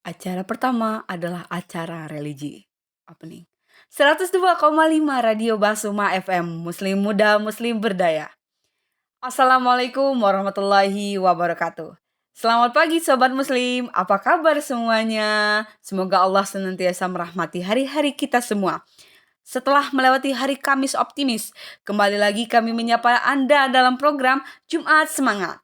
Acara pertama adalah acara religi. Opening. 102,5 Radio Basuma FM, Muslim Muda, Muslim Berdaya. Assalamualaikum warahmatullahi wabarakatuh. Selamat pagi Sobat Muslim, apa kabar semuanya? Semoga Allah senantiasa merahmati hari-hari kita semua. Setelah melewati hari Kamis optimis, kembali lagi kami menyapa Anda dalam program Jumat Semangat.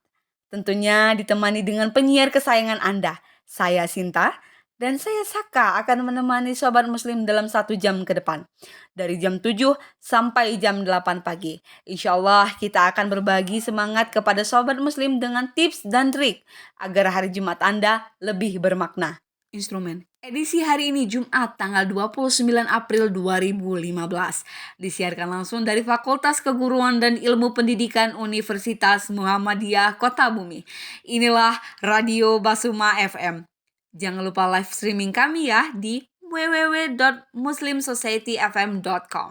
Tentunya ditemani dengan penyiar kesayangan Anda, saya Sinta, dan saya Saka akan menemani Sobat Muslim dalam 1 jam ke depan. Dari jam 7 sampai jam 8 pagi. Insya Allah kita akan berbagi semangat kepada Sobat Muslim dengan tips dan trik agar hari Jumat Anda lebih bermakna. Instrumen. Edisi hari ini Jumat tanggal 29 April 2015 disiarkan langsung dari Fakultas Keguruan dan Ilmu Pendidikan Universitas Muhammadiyah Kota Bumi. Inilah Radio Basuma FM. Jangan lupa live streaming kami ya di www.muslimsocietyfm.com.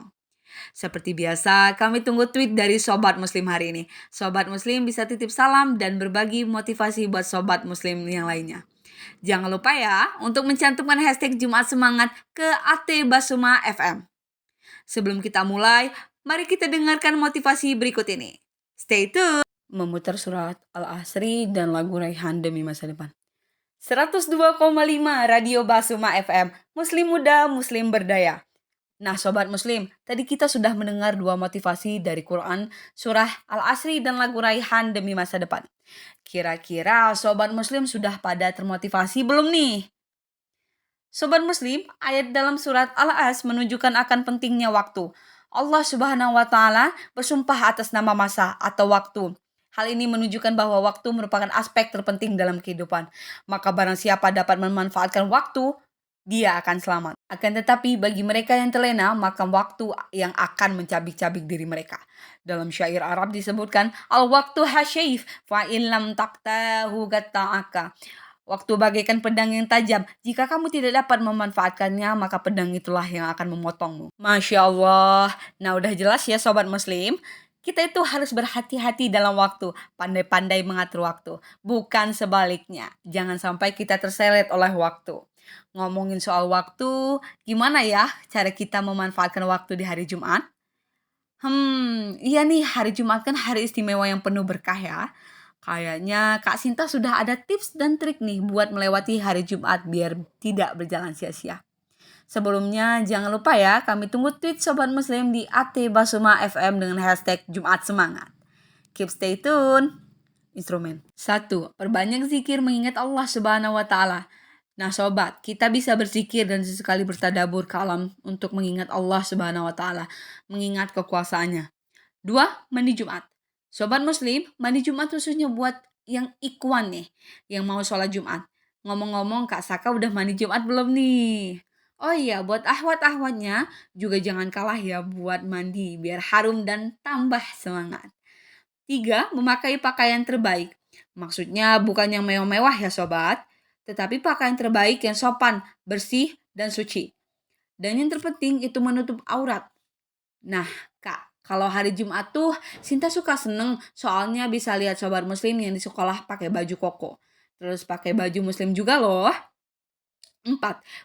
Seperti biasa, kami tunggu tweet dari Sobat Muslim hari ini. Sobat Muslim bisa titip salam dan berbagi motivasi buat Sobat Muslim yang lainnya. Jangan lupa ya untuk mencantumkan hashtag Jumat Semangat ke AT Basuma FM. Sebelum kita mulai, mari kita dengarkan motivasi berikut ini. Stay tune. Memutar surat Al-Asri dan lagu Raihan demi masa depan. 102,5 Radio Basuma FM, Muslim Muda, Muslim Berdaya. Nah Sobat Muslim, tadi kita sudah mendengar 2 motivasi dari Quran, surah Al-Asri dan lagu Raihan demi masa depan. Kira-kira Sobat Muslim sudah pada termotivasi belum nih? Sobat Muslim, ayat dalam surat Al-As menunjukkan akan pentingnya waktu. Allah Subhanahu wa Ta'ala bersumpah atas nama masa atau waktu. Hal ini menunjukkan bahwa waktu merupakan aspek terpenting dalam kehidupan. Maka barang siapa dapat memanfaatkan waktu, dia akan selamat. Akan tetapi bagi mereka yang terlena, maka waktu yang akan mencabik-cabik diri mereka. Dalam syair Arab disebutkan, al-waktu hasyif fa'in lam taqtahu gatta'aka. Waktu bagaikan pedang yang tajam. Jika kamu tidak dapat memanfaatkannya, maka pedang itulah yang akan memotongmu. Masya Allah. Nah udah jelas ya Sobat Muslim. Kita itu harus berhati-hati dalam waktu. Pandai-pandai mengatur waktu. Bukan sebaliknya. Jangan sampai kita terseret oleh waktu. Ngomongin soal waktu, gimana ya cara kita memanfaatkan waktu di hari Jumat? Iya nih, hari Jumat kan hari istimewa yang penuh berkah ya. Kayaknya Kak Sinta sudah ada tips dan trik nih buat melewati hari Jumat biar tidak berjalan sia-sia. Sebelumnya jangan lupa ya, kami tunggu tweet Sobat Muslim di @basuma FM dengan hashtag Jumat Semangat. Keep stay tune. Instrumen. 1. Perbanyak zikir mengingat Allah Subhanahu wa Ta'ala. Nah sobat, kita bisa berzikir dan sesekali bertadabur ke alam untuk mengingat Allah Subhanahu wa Ta'ala, mengingat kekuasaannya. 2. Mandi Jumat. Sobat Muslim, mandi Jumat khususnya buat yang ikhwan nih, yang mau sholat Jumat. Ngomong-ngomong, Kak Saka udah mandi Jumat belum nih? Oh iya, buat ahwat-ahwatnya juga jangan kalah ya buat mandi biar harum dan tambah semangat. 3. Memakai pakaian terbaik. Maksudnya bukan yang mewah-mewah ya sobat, tetapi pakaian terbaik yang sopan, bersih, dan suci. Dan yang terpenting itu menutup aurat. Nah Kak, kalau hari Jumat tuh Sinta suka seneng soalnya bisa lihat Sobat Muslim yang di sekolah pakai baju koko. Terus pakai baju Muslim juga loh. 4.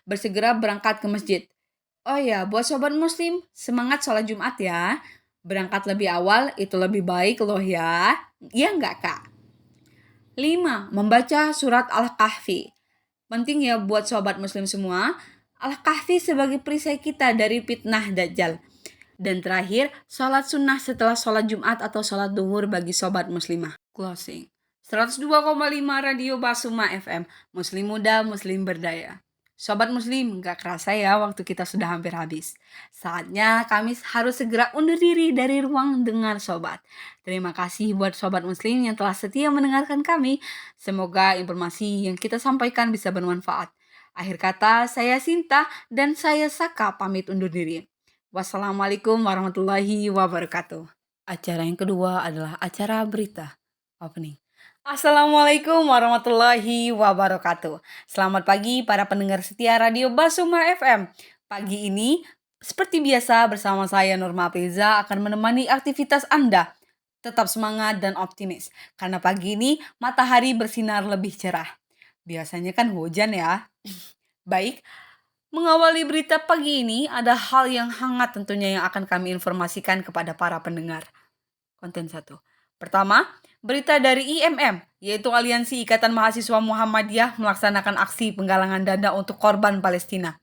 Bersegera berangkat ke masjid. Oh ya, buat Sobat Muslim, semangat sholat Jumat ya. Berangkat lebih awal itu lebih baik loh ya. Iya nggak Kak? 5. Membaca surat Al-Kahfi. Penting ya buat Sobat Muslim semua. Al-Kahfi sebagai perisai kita dari fitnah Dajjal. Dan terakhir, sholat sunnah setelah sholat Jumat atau sholat duhur bagi Sobat Muslimah. Closing. 102,5 Radio Basuma FM. Muslim Muda, Muslim Berdaya. Sobat Muslim, gak kerasa ya waktu kita sudah hampir habis. Saatnya kami harus segera undur diri dari ruang dengar Sobat. Terima kasih buat Sobat Muslim yang telah setia mendengarkan kami. Semoga informasi yang kita sampaikan bisa bermanfaat. Akhir kata, saya Sinta dan saya Saka pamit undur diri. Wassalamualaikum warahmatullahi wabarakatuh. Acara yang kedua adalah acara berita. Opening. Assalamualaikum warahmatullahi wabarakatuh. Selamat pagi para pendengar setia Radio Basuma FM. Pagi ini, seperti biasa bersama saya Norma Apeza akan menemani aktivitas Anda. Tetap semangat dan optimis, karena pagi ini matahari bersinar lebih cerah. Biasanya kan hujan ya. Baik, mengawali berita pagi ini ada hal yang hangat tentunya yang akan kami informasikan kepada para pendengar. Konten 1. Pertama, berita dari IMM, yaitu Aliansi Ikatan Mahasiswa Muhammadiyah melaksanakan aksi penggalangan dana untuk korban Palestina.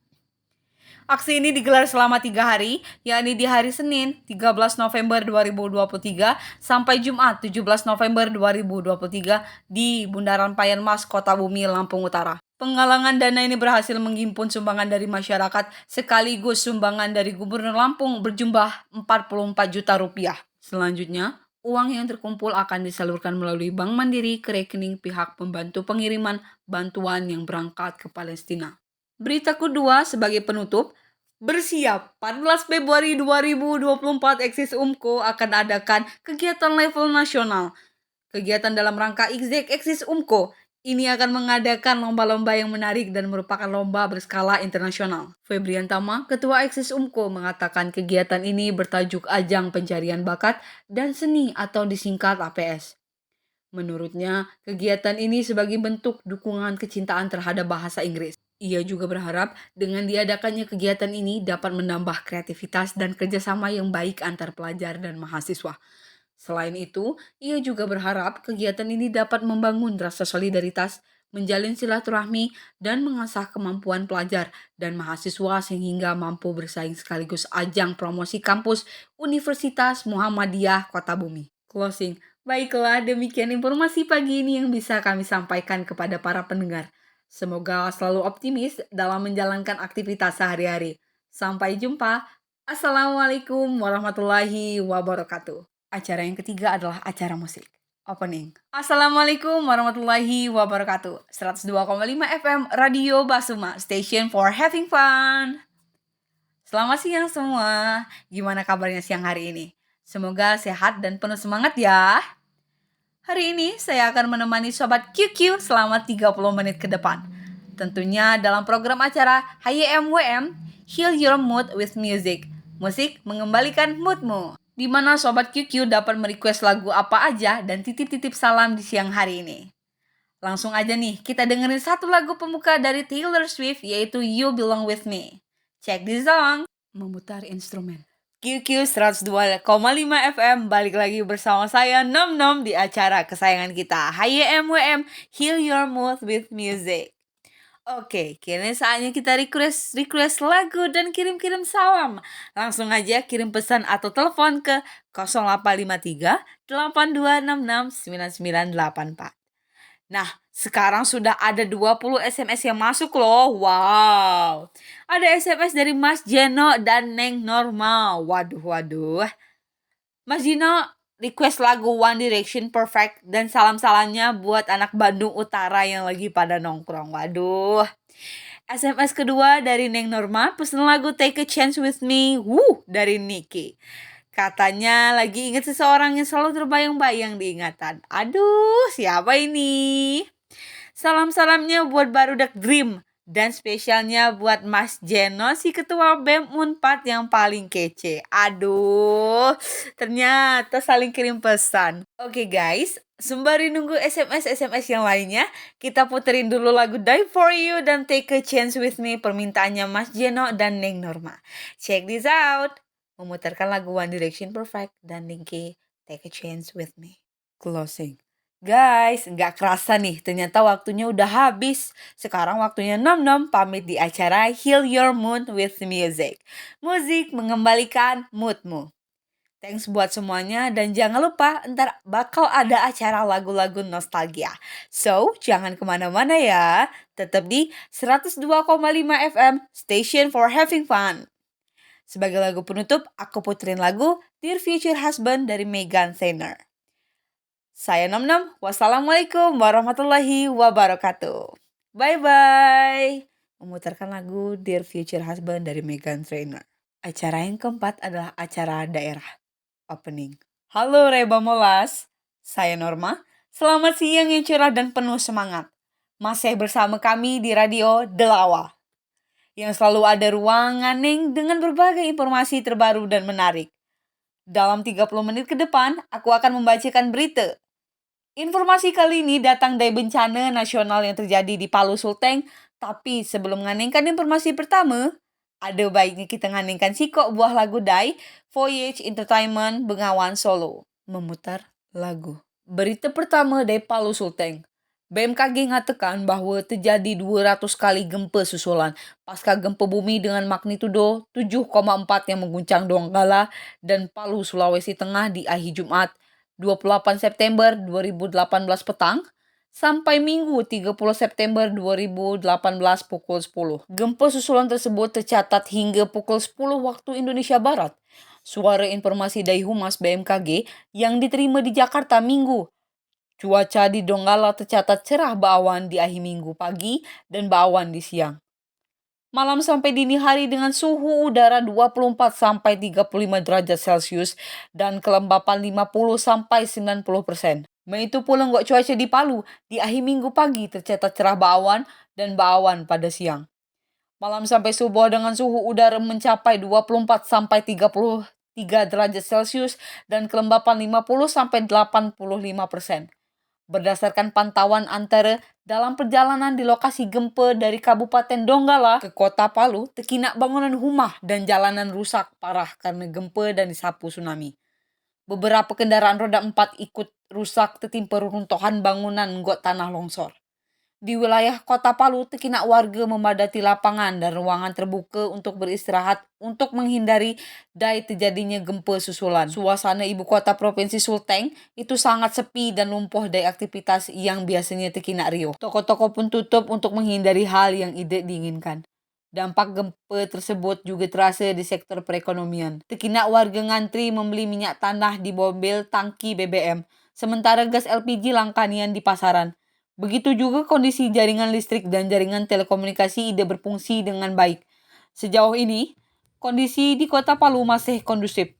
Aksi ini digelar selama 3 hari, yakni di hari Senin 13 November 2023 sampai Jumat 17 November 2023 di Bundaran Payan Mas, Kota Bumi, Lampung Utara. Penggalangan dana ini berhasil menghimpun sumbangan dari masyarakat sekaligus sumbangan dari Gubernur Lampung berjumlah 44 juta rupiah. Selanjutnya, uang yang terkumpul akan disalurkan melalui Bank Mandiri ke rekening pihak pembantu pengiriman bantuan yang berangkat ke Palestina. Berita kedua sebagai penutup, bersiap 14 Februari 2024 Eksis UMKO akan adakan kegiatan level nasional. Kegiatan dalam rangka Eksis UMKO ini akan mengadakan lomba-lomba yang menarik dan merupakan lomba berskala internasional. Febrian Tama, Ketua Eksis UMKO, mengatakan kegiatan ini bertajuk Ajang Pencarian Bakat dan Seni atau disingkat APS. Menurutnya, kegiatan ini sebagai bentuk dukungan kecintaan terhadap bahasa Inggris. Ia juga berharap dengan diadakannya kegiatan ini dapat menambah kreativitas dan kerjasama yang baik antar pelajar dan mahasiswa. Selain itu, ia juga berharap kegiatan ini dapat membangun rasa solidaritas, menjalin silaturahmi, dan mengasah kemampuan pelajar dan mahasiswa sehingga mampu bersaing sekaligus ajang promosi kampus Universitas Muhammadiyah Kota Bumi. Closing. Baiklah, demikian informasi pagi ini yang bisa kami sampaikan kepada para pendengar. Semoga selalu optimis dalam menjalankan aktivitas sehari-hari. Sampai jumpa. Assalamualaikum warahmatullahi wabarakatuh. Acara yang ketiga adalah acara musik. Opening. Assalamualaikum warahmatullahi wabarakatuh. 102,5 FM Radio Basuma, station for having fun. Selamat siang semua. Gimana kabarnya siang hari ini? Semoga sehat dan penuh semangat ya. Hari ini saya akan menemani Sobat QQ selama 30 menit ke depan. Tentunya dalam program acara HYMWM, Heal Your Mood with Music. Musik mengembalikan moodmu. Di mana Sobat QQ dapat merequest lagu apa aja dan titip-titip salam di siang hari ini. Langsung aja nih, kita dengerin satu lagu pembuka dari Taylor Swift yaitu You Belong With Me. Check this song. Memutar instrumen. QQ 102,5 FM, balik lagi bersama saya Nom Nom di acara kesayangan kita HYMWM, Heal Your Mood with Music. Oke, kini saatnya kita request lagu dan kirim-kirim salam. Langsung aja kirim pesan atau telepon ke 0853 8266 9984. Nah, sekarang sudah ada 20 SMS yang masuk loh. Wow. Ada SMS dari Mas Jeno dan Neng Norma. Waduh. Mas Jeno request lagu One Direction Perfect dan salam-salamnya buat anak Bandung Utara yang lagi pada nongkrong. Waduh. SMS kedua dari Neng Norma, pesan lagu Take a Chance with Me. Dari Niki. Katanya lagi ingat seseorang yang selalu terbayang-bayang di ingatan. Aduh, siapa ini? Salam-salamnya buat Barudak Dream. Dan spesialnya buat Mas Jeno, si ketua BEM Unpad yang paling kece. Aduh, ternyata saling kirim pesan. Oke guys, sembari nunggu SMS yang lainnya, kita puterin dulu lagu Die For You dan Take a Chance With Me permintaannya Mas Jeno dan Neng Norma. Check this out. Memutarkan lagu One Direction Perfect dan Linky Take a Chance With Me. Closing. Guys, nggak kerasa nih, ternyata waktunya udah habis. Sekarang waktunya Nom-Nom pamit di acara Heal Your Mood with Music. Musik mengembalikan moodmu. Thanks buat semuanya dan jangan lupa ntar bakal ada acara lagu-lagu nostalgia. So, jangan kemana-mana ya. Tetap di 102,5 FM, Station for Having Fun. Sebagai lagu penutup, aku puterin lagu Dear Future Husband dari Meghan Trainor. Saya Nom Nom, wassalamualaikum warahmatullahi wabarakatuh. Bye-bye. Memutarkan lagu Dear Future Husband dari Meghan Trainor. Acara yang keempat adalah acara daerah. Opening. Halo Reba Molas, saya Norma. Selamat siang yang cerah dan penuh semangat. Masih bersama kami di Radio Delawa, yang selalu ada ruangan dengan berbagai informasi terbaru dan menarik. Dalam 30 menit ke depan, aku akan membacakan berita. Informasi kali ini datang dari bencana nasional yang terjadi di Palu Sulteng, Tapi sebelum nganingkan informasi pertama, ada baiknya kita nganingkan sikok buah lagu Dai, Voyage Entertainment Bengawan Solo. Memutar lagu. Berita pertama dari Palu Sulteng. BMKG ngatakan bahwa terjadi 200 kali gempa susulan pasca gempa bumi dengan magnitudo 7,4 yang mengguncang Donggala dan Palu, Sulawesi Tengah di akhir Jumat 28 September 2018 petang sampai Minggu 30 September 2018 pukul 10. Gempa susulan tersebut tercatat hingga pukul 10 waktu Indonesia Barat. Suara informasi dari Humas BMKG yang diterima di Jakarta Minggu. Cuaca di Donggala tercatat cerah berawan di akhir minggu pagi dan berawan di siang. Malam sampai dini hari dengan suhu udara 24 sampai 35 derajat Celcius dan kelembapan 50 sampai 90%. Begitu pula cuaca di Palu di akhir minggu pagi tercatat cerah berawan dan berawan pada siang. Malam sampai subuh dengan suhu udara mencapai 24 sampai 33 derajat Celcius dan kelembapan 50 sampai 85%. Berdasarkan pantauan antara dalam perjalanan di lokasi gempa dari Kabupaten Donggala ke Kota Palu, terkena bangunan rumah dan jalanan rusak parah karena gempa dan disapu tsunami. Beberapa kendaraan roda 4 ikut rusak tertimpa reruntuhan bangunan got tanah longsor. Di wilayah Kota Palu, terkena warga memadati lapangan dan ruangan terbuka untuk beristirahat untuk menghindari dari terjadinya gempa susulan. Suasana ibu kota Provinsi Sulteng itu sangat sepi dan lumpuh dari aktivitas yang biasanya terkena riuh. Toko-toko pun tutup untuk menghindari hal yang tidak diinginkan. Dampak gempa tersebut juga terasa di sektor perekonomian. Terkena warga ngantri membeli minyak tanah di mobil tangki BBM, sementara gas LPG langka nian di pasaran. Begitu juga kondisi jaringan listrik dan jaringan telekomunikasi tidak berfungsi dengan baik. Sejauh ini, kondisi di Kota Palu masih kondusif.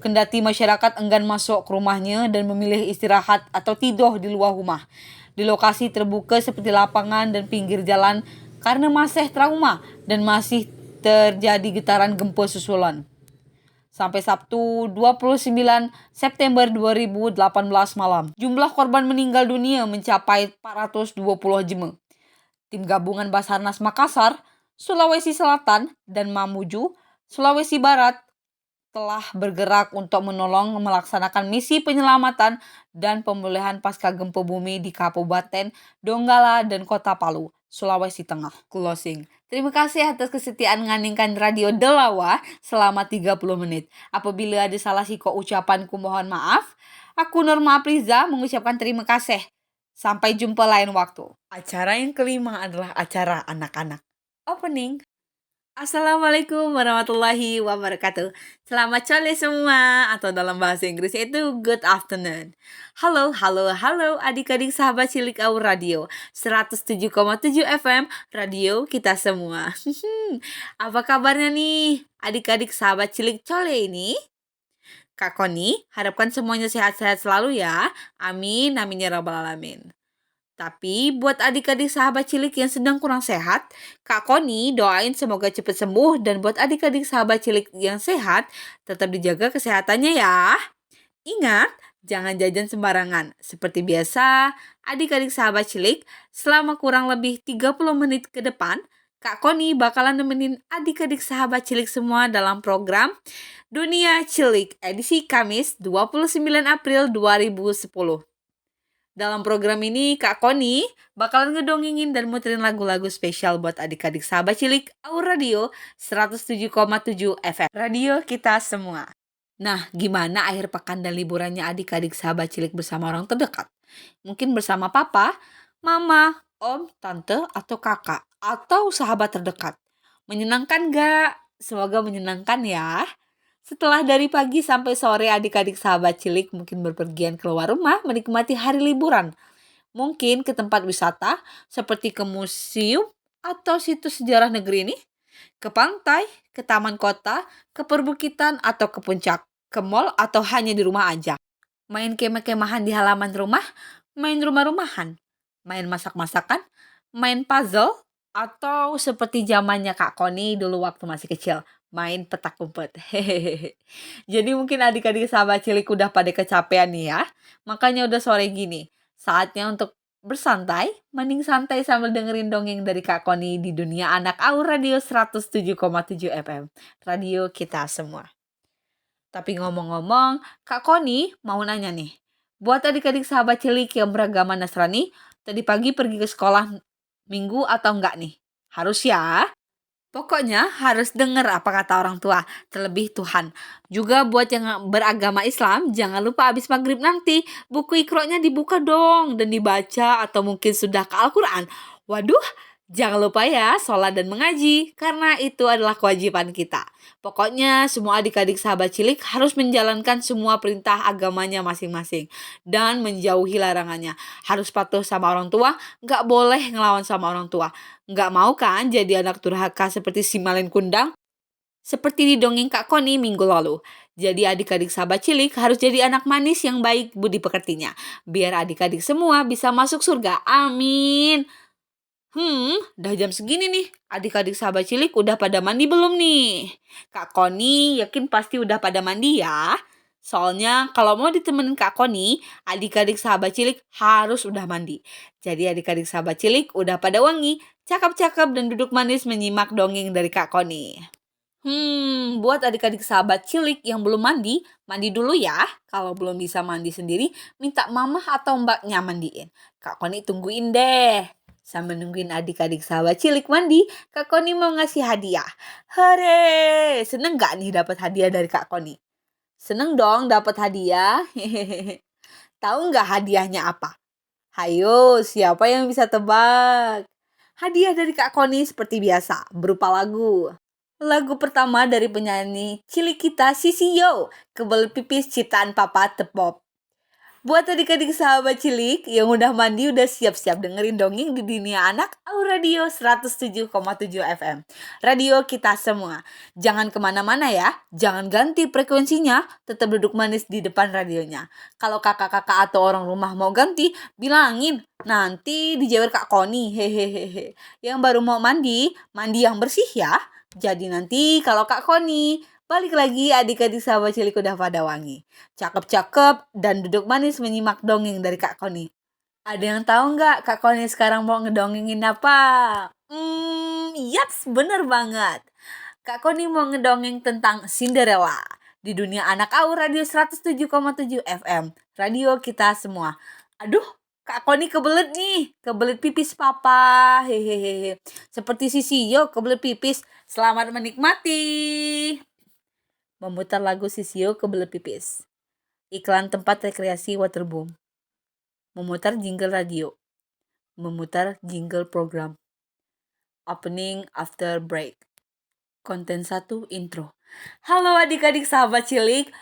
Kendati masyarakat enggan masuk ke rumahnya dan memilih istirahat atau tidur di luar rumah. Di lokasi terbuka seperti lapangan dan pinggir jalan karena masih trauma dan masih terjadi getaran gempa susulan. Sampai Sabtu 29 September 2018 malam. Jumlah korban meninggal dunia mencapai 420 jiwa. Tim gabungan Basarnas Makassar, Sulawesi Selatan, dan Mamuju, Sulawesi Barat telah bergerak untuk menolong melaksanakan misi penyelamatan dan pemulihan pasca gempa bumi di Kabupaten Donggala dan Kota Palu, Sulawesi Tengah. Closing. Terima kasih atas kesetiaan nganingkan Radio Delawa selama 30 menit. Apabila ada salah siko ucapanku mohon maaf. Aku Norma Apriza mengucapkan terima kasih. Sampai jumpa lain waktu. Acara yang kelima adalah acara anak-anak. Opening. Assalamualaikum warahmatullahi wabarakatuh. Selamat sore semua, atau dalam bahasa Inggris itu good afternoon. Halo adik-adik sahabat cilik Aur Radio 107,7 FM Radio kita semua. Apa kabarnya nih adik-adik sahabat cilik Cole ini? Kak Koni harapkan semuanya sehat-sehat selalu ya. Amin ya rabbal alamin. Tapi buat adik-adik sahabat cilik yang sedang kurang sehat, Kak Koni doain semoga cepat sembuh, dan buat adik-adik sahabat cilik yang sehat, tetap dijaga kesehatannya ya. Ingat, jangan jajan sembarangan. Seperti biasa, adik-adik sahabat cilik, selama kurang lebih 30 menit ke depan, Kak Koni bakalan nemenin adik-adik sahabat cilik semua dalam program Dunia Cilik edisi Kamis 29 April 2010. Dalam program ini, Kak Koni bakalan ngedongengin dan muterin lagu-lagu spesial buat adik-adik sahabat cilik Aur Radio 107,7 FM. Radio kita semua. Nah, gimana akhir pekan dan liburannya adik-adik sahabat cilik bersama orang terdekat? Mungkin bersama papa, mama, om, tante, atau kakak, atau sahabat terdekat. Menyenangkan gak? Semoga menyenangkan ya. Setelah dari pagi sampai sore adik-adik sahabat cilik mungkin berpergian keluar rumah menikmati hari liburan. Mungkin ke tempat wisata seperti ke museum atau situs sejarah negeri ini, ke pantai, ke taman kota, ke perbukitan atau ke puncak, ke mall atau hanya di rumah aja. Main kemah-kemahan di halaman rumah, main rumah-rumahan, main masak-masakan, main puzzle, atau seperti zamannya Kak Koni dulu waktu masih kecil, main petak umpet. Hehehe. Jadi mungkin adik-adik sahabat cilik udah pada kecapean nih ya. Makanya udah sore gini. Saatnya untuk bersantai, mending santai sambil dengerin dongeng dari Kak Koni di Dunia Anak Aur Radio 107,7 FM. Radio kita semua. Tapi ngomong-ngomong, Kak Koni mau nanya nih. Buat adik-adik sahabat cilik yang beragama Nasrani, tadi pagi pergi ke sekolah minggu atau enggak nih? Harus ya. Pokoknya harus dengar apa kata orang tua, terlebih Tuhan. Juga buat yang beragama Islam, jangan lupa habis maghrib nanti, buku Iqra-nya dibuka dong dan dibaca atau mungkin sudah ke Al-Quran. Waduh, jangan lupa ya sholat dan mengaji, karena itu adalah kewajiban kita. Pokoknya semua adik-adik sahabat cilik harus menjalankan semua perintah agamanya masing-masing dan menjauhi larangannya. Harus patuh sama orang tua, nggak boleh ngelawan sama orang tua. Nggak mau kan jadi anak durhaka seperti si Malin Kundang? Seperti di dongeng Kak Koni minggu lalu. Jadi adik-adik sahabat cilik harus jadi anak manis yang baik budi pekertinya. Biar adik-adik semua bisa masuk surga. Amin. Udah jam segini nih. Adik-adik sahabat cilik udah pada mandi belum nih? Kak Koni yakin pasti udah pada mandi ya. Soalnya kalau mau ditemenin Kak Koni, adik-adik sahabat cilik harus udah mandi. Jadi adik-adik sahabat cilik udah pada wangi, cakep-cakep dan duduk manis menyimak dongeng dari Kak Koni. Buat adik-adik sahabat cilik yang belum mandi, mandi dulu ya. Kalau belum bisa mandi sendiri, minta mama atau mbaknya mandiin. Kak Koni tungguin deh. Sambil nungguin adik-adik sahabat cilik mandi, Kak Koni mau ngasih hadiah. Hore! Seneng gak nih dapat hadiah dari Kak Koni? Seneng dong dapat hadiah. Tahu nggak hadiahnya apa? Hayo, siapa yang bisa tebak? Hadiah dari Kak Koni seperti biasa, berupa lagu. Lagu pertama dari penyanyi cilik kita Sisi Yo, Kebelet Pipis ciptaan Papa Tepop. Buat adik-adik sahabat cilik yang udah mandi udah siap-siap dengerin dongeng di Dunia Anak Aur Radio 107,7 FM. Radio kita semua. Jangan kemana-mana ya, jangan ganti frekuensinya, tetap duduk manis di depan radionya. Kalau kakak-kakak atau orang rumah mau ganti, bilangin, nanti dijewer Kak Koni, hehehe. Yang baru mau mandi, mandi yang bersih ya. Jadi nanti kalau Kak Koni balik lagi adik-adik sahabat cilik udah pada wangi. Cakep-cakep dan duduk manis menyimak dongeng dari Kak Koni. Ada yang tahu nggak Kak Koni sekarang mau ngedongengin apa? Yaps, bener banget. Kak Koni mau ngedongeng tentang Cinderella. Di Dunia Anak Aur Radio 107,7 FM. Radio kita semua. Aduh, Kak Koni kebelet nih. Kebelet pipis papa. Hehehe. Seperti Sisi Yo kebelet pipis. Selamat menikmati. Memutar lagu Sisio Kebelet Pipis. Iklan tempat rekreasi waterboom. Memutar jingle radio. Memutar jingle program. Opening after break. Konten 1 intro. Halo adik-adik sahabat cilik.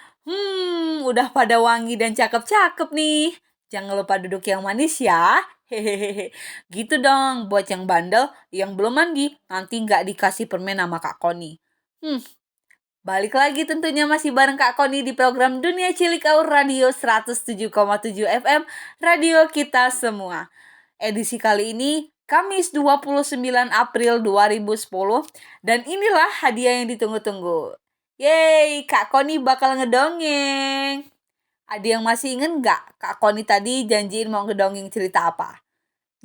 Udah pada wangi dan cakep-cakep nih. Jangan lupa duduk yang manis ya. Hehehe. Gitu dong buat yang bandel, yang belum mandi, nanti nggak dikasih permen sama Kak Koni. Balik lagi tentunya masih bareng Kak Koni di program Dunia Cilik Aur Radio 107,7 FM, radio kita semua. Edisi kali ini Kamis 29 April 2010 dan inilah hadiah yang ditunggu-tunggu. Yeay, Kak Koni bakal ngedongeng. Ada yang masih inget nggak Kak Koni tadi janjiin mau ngedongeng cerita apa?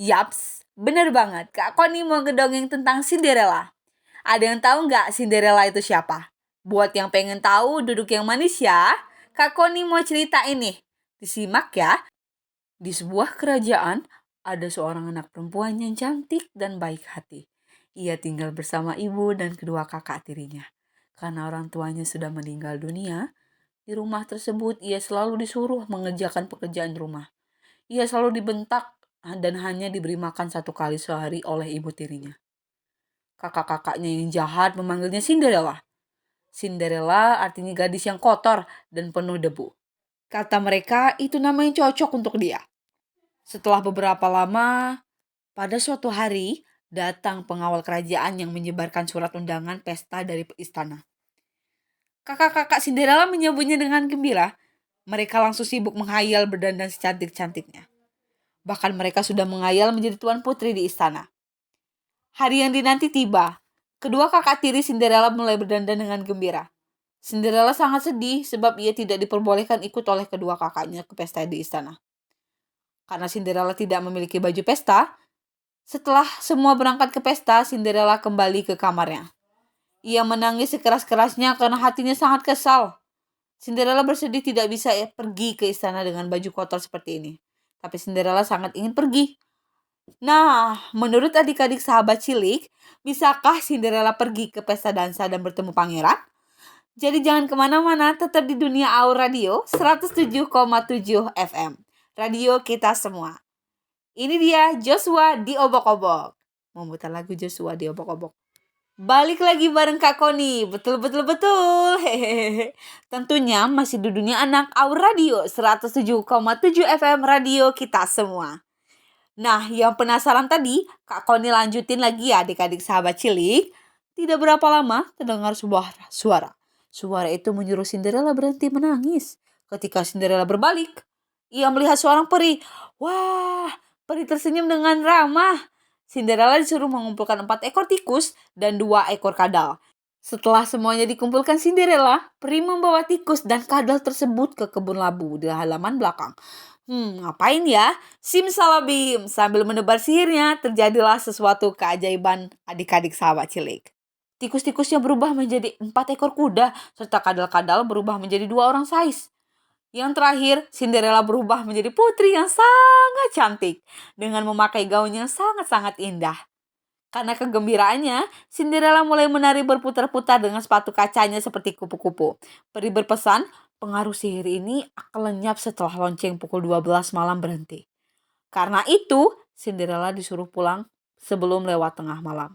Yaps, bener banget. Kak Koni mau ngedongeng tentang Cinderella. Ada yang tahu nggak Cinderella itu siapa? Buat yang pengen tahu, duduk yang manis ya. Kak Koni mau cerita ini. Disimak ya. Di sebuah kerajaan, ada seorang anak perempuan yang cantik dan baik hati. Ia tinggal bersama ibu dan kedua kakak tirinya. Karena orang tuanya sudah meninggal dunia, di rumah tersebut ia selalu disuruh mengerjakan pekerjaan rumah. Ia selalu dibentak dan hanya diberi makan 1 kali sehari oleh ibu tirinya. Kakak-kakaknya yang jahat memanggilnya Cinderella. Cinderella artinya gadis yang kotor dan penuh debu. Kata mereka itu nama yang cocok untuk dia. Setelah beberapa lama, pada suatu hari datang pengawal kerajaan yang menyebarkan surat undangan pesta dari istana. Kakak-kakak Cinderella menyambutnya dengan gembira. Mereka langsung sibuk menghayal berdandan secantik-cantiknya. Bahkan mereka sudah menghayal menjadi tuan putri di istana. Hari yang dinanti tiba. Kedua kakak tiri Cinderella mulai berdandan dengan gembira. Cinderella sangat sedih sebab ia tidak diperbolehkan ikut oleh kedua kakaknya ke pesta di istana. Karena Cinderella tidak memiliki baju pesta, setelah semua berangkat ke pesta, Cinderella kembali ke kamarnya. Ia menangis sekeras-kerasnya karena hatinya sangat kesal. Cinderella bersedih tidak bisa pergi ke istana dengan baju kotor seperti ini. Tapi Cinderella sangat ingin pergi. Nah, menurut adik-adik sahabat cilik, bisakah Cinderella pergi ke pesta dansa dan bertemu pangeran? Jadi jangan kemana-mana, tetap di Dunia Aur Radio 107,7 FM. Radio kita semua. Ini dia Joshua di Obok-Obok. Mau putar lagu Joshua di Obok-Obok. Balik lagi bareng Kak Koni. Betul. Hehehe. Tentunya masih di Dunia Anak Aur Radio 107,7 FM. Radio kita semua. Nah, yang penasaran tadi, Kak Koni lanjutin lagi ya adik-adik sahabat cilik. Tidak berapa lama terdengar sebuah suara. Suara itu menyuruh Cinderella berhenti menangis. Ketika Cinderella berbalik, ia melihat seorang peri. Wah, peri tersenyum dengan ramah. Cinderella disuruh mengumpulkan 4 ekor tikus dan 2 ekor kadal. Setelah semuanya dikumpulkan Cinderella, peri membawa tikus dan kadal tersebut ke kebun labu di halaman belakang. Ngapain ya? Simsalabim, sambil menebar sihirnya, terjadilah sesuatu keajaiban adik-adik sahabat cilik. Tikus-tikusnya berubah menjadi 4 ekor kuda, serta kadal-kadal berubah menjadi 2 orang sais. Yang terakhir, Cinderella berubah menjadi putri yang sangat cantik, dengan memakai gaun yang sangat-sangat indah. Karena kegembiraannya, Cinderella mulai menari berputar-putar dengan sepatu kacanya seperti kupu-kupu. Peri berpesan, pengaruh sihir ini akan lenyap setelah lonceng pukul 12 malam berhenti. Karena itu, Cinderella disuruh pulang sebelum lewat tengah malam.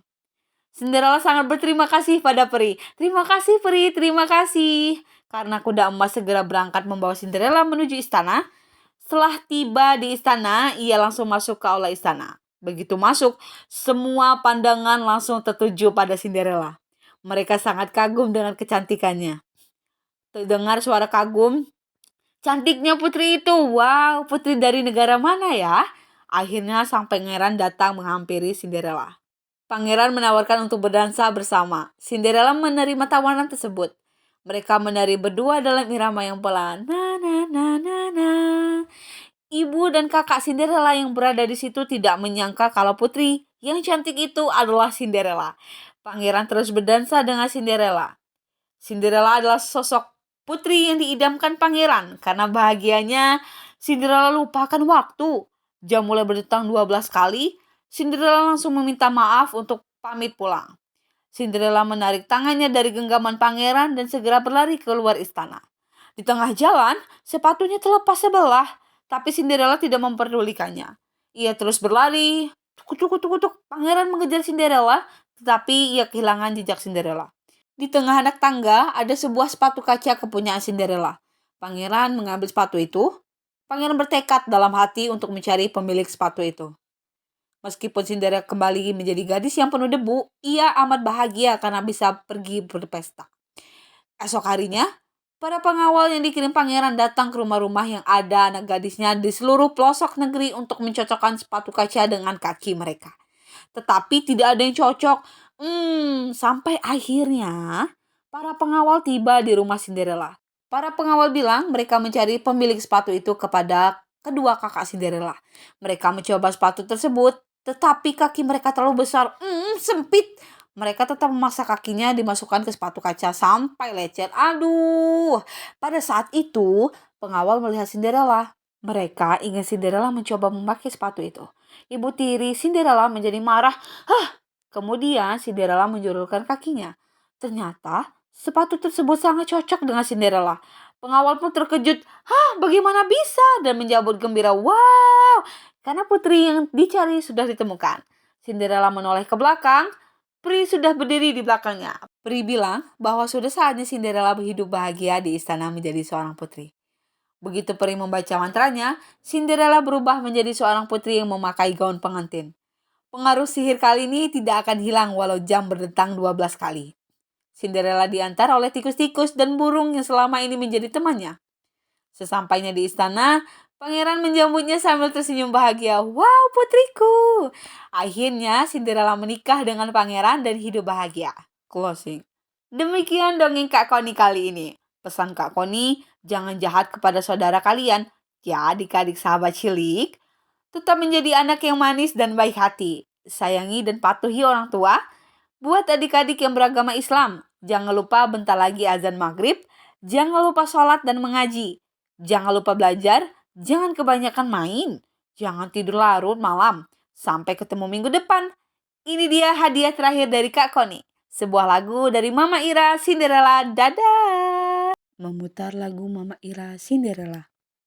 Cinderella sangat berterima kasih pada peri. Terima kasih peri, terima kasih. Karena kuda emas segera berangkat membawa Cinderella menuju istana. Setelah tiba di istana, ia langsung masuk ke aula istana. Begitu masuk, semua pandangan langsung tertuju pada Cinderella. Mereka sangat kagum dengan kecantikannya. Terdengar suara kagum, cantiknya putri itu. Wow, putri dari negara mana ya? Akhirnya sang pangeran datang menghampiri Cinderella. Pangeran menawarkan untuk berdansa bersama. Cinderella menerima tawaran tersebut. Mereka menari berdua dalam irama yang pelan. Na na na na na. Ibu dan kakak Cinderella yang berada di situ tidak menyangka kalau putri yang cantik itu adalah Cinderella. Pangeran terus berdansa dengan Cinderella. Cinderella adalah sosok putri yang diidamkan pangeran. Karena bahagianya, Cinderella lupakan waktu. Jam mulai berdentang 12 kali. Cinderella langsung meminta maaf untuk pamit pulang. Cinderella menarik tangannya dari genggaman pangeran dan segera berlari keluar istana. Di tengah jalan, sepatunya terlepas sebelah, tapi Cinderella tidak memperdulikannya. Ia terus berlari. Tuk. Pangeran mengejar Cinderella, tetapi ia kehilangan jejak Cinderella. Di tengah anak tangga ada sebuah sepatu kaca kepunyaan Cinderella. Pangeran mengambil sepatu itu. Pangeran bertekad dalam hati untuk mencari pemilik sepatu itu. Meskipun Cinderella kembali menjadi gadis yang penuh debu, ia amat bahagia karena bisa pergi berpesta. Esok harinya, para pengawal yang dikirim pangeran datang ke rumah-rumah yang ada anak gadisnya di seluruh pelosok negeri untuk mencocokkan sepatu kaca dengan kaki mereka. Tetapi tidak ada yang cocok. Sampai akhirnya para pengawal tiba di rumah Cinderella. Para pengawal bilang mereka mencari pemilik sepatu itu kepada kedua kakak Cinderella. Mereka mencoba sepatu tersebut, tetapi kaki mereka terlalu besar, sempit. Mereka tetap memaksa kakinya dimasukkan ke sepatu kaca sampai lecet. Aduh, pada saat itu pengawal melihat Cinderella. Mereka ingin Cinderella mencoba memakai sepatu itu. Ibu tiri Cinderella menjadi marah. Kemudian Cinderella menjulurkan kakinya. Ternyata sepatu tersebut sangat cocok dengan Cinderella. Pengawal pun terkejut. Bagaimana bisa? Dan menjambut gembira. Wow, karena putri yang dicari sudah ditemukan. Cinderella menoleh ke belakang. Peri sudah berdiri di belakangnya. Peri bilang bahwa sudah saatnya Cinderella hidup bahagia di istana menjadi seorang putri. Begitu Peri membaca mantranya, Cinderella berubah menjadi seorang putri yang memakai gaun pengantin. Pengaruh sihir kali ini tidak akan hilang walau jam berdentang 12 kali. Cinderella diantar oleh tikus-tikus dan burung yang selama ini menjadi temannya. Sesampainya di istana, pangeran menjambutnya sambil tersenyum bahagia. Wow, putriku! Akhirnya Cinderella menikah dengan pangeran dan hidup bahagia. Closing. Demikian dongeng Kak Koni kali ini. Pesan Kak Koni, jangan jahat kepada saudara kalian. Ya, adik-adik sahabat cilik. Tetap menjadi anak yang manis dan baik hati. Sayangi dan patuhi orang tua. Buat adik-adik yang beragama Islam, jangan lupa bentar lagi azan maghrib. Jangan lupa sholat dan mengaji. Jangan lupa belajar. Jangan kebanyakan main. Jangan tidur larut malam. Sampai ketemu minggu depan. Ini dia hadiah terakhir dari Kak Koni. Sebuah lagu dari Mama Ira Cinderella. Dadah! Memutar lagu Mama Ira Cinderella.